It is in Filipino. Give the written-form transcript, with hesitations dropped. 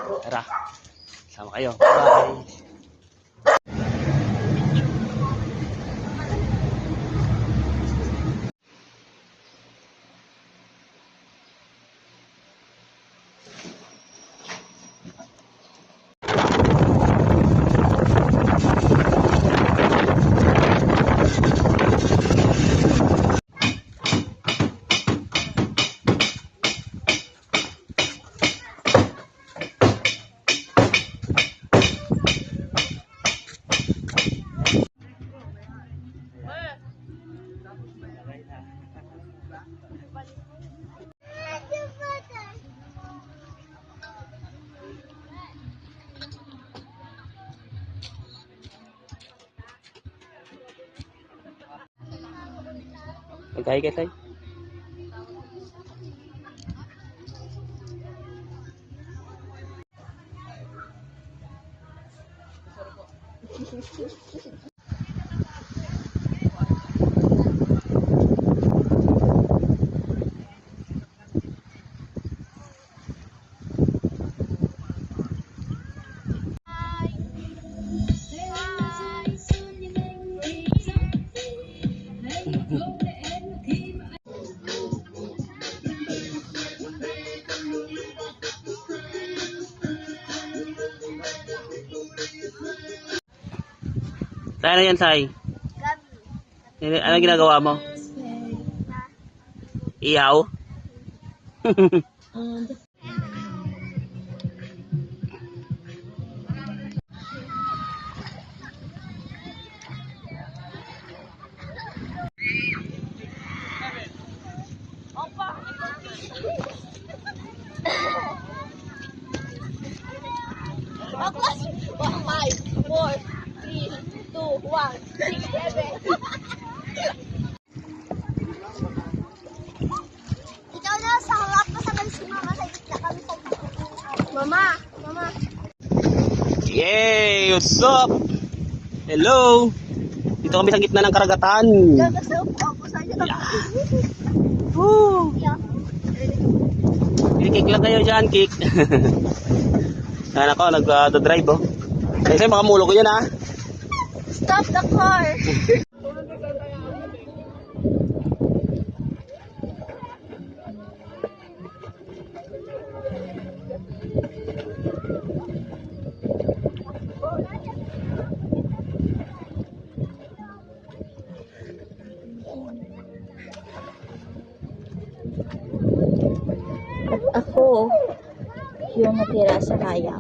Tara, sama kayo. Bye! Magkahi ka tayo. Saan na yan, Sai? Gabi. Ano ginagawa mo? Ihaw? Baklas! 5, 4, 3, 2, 1, 6, 7. Ikaw na sa hawak ko sa si Mama sa gitna kami sa Mama! Mama! Yay! What's up? Hello! Dito kami sa gitna ng karagatan. Gagasa po ako sa inyo. Woo! Yeah. Kick lang kayo dyan, kick. Yan ako, nag-drive oh. Kasi makamulog ko yun ha. Stop the car! At ako yung natira sa kayak.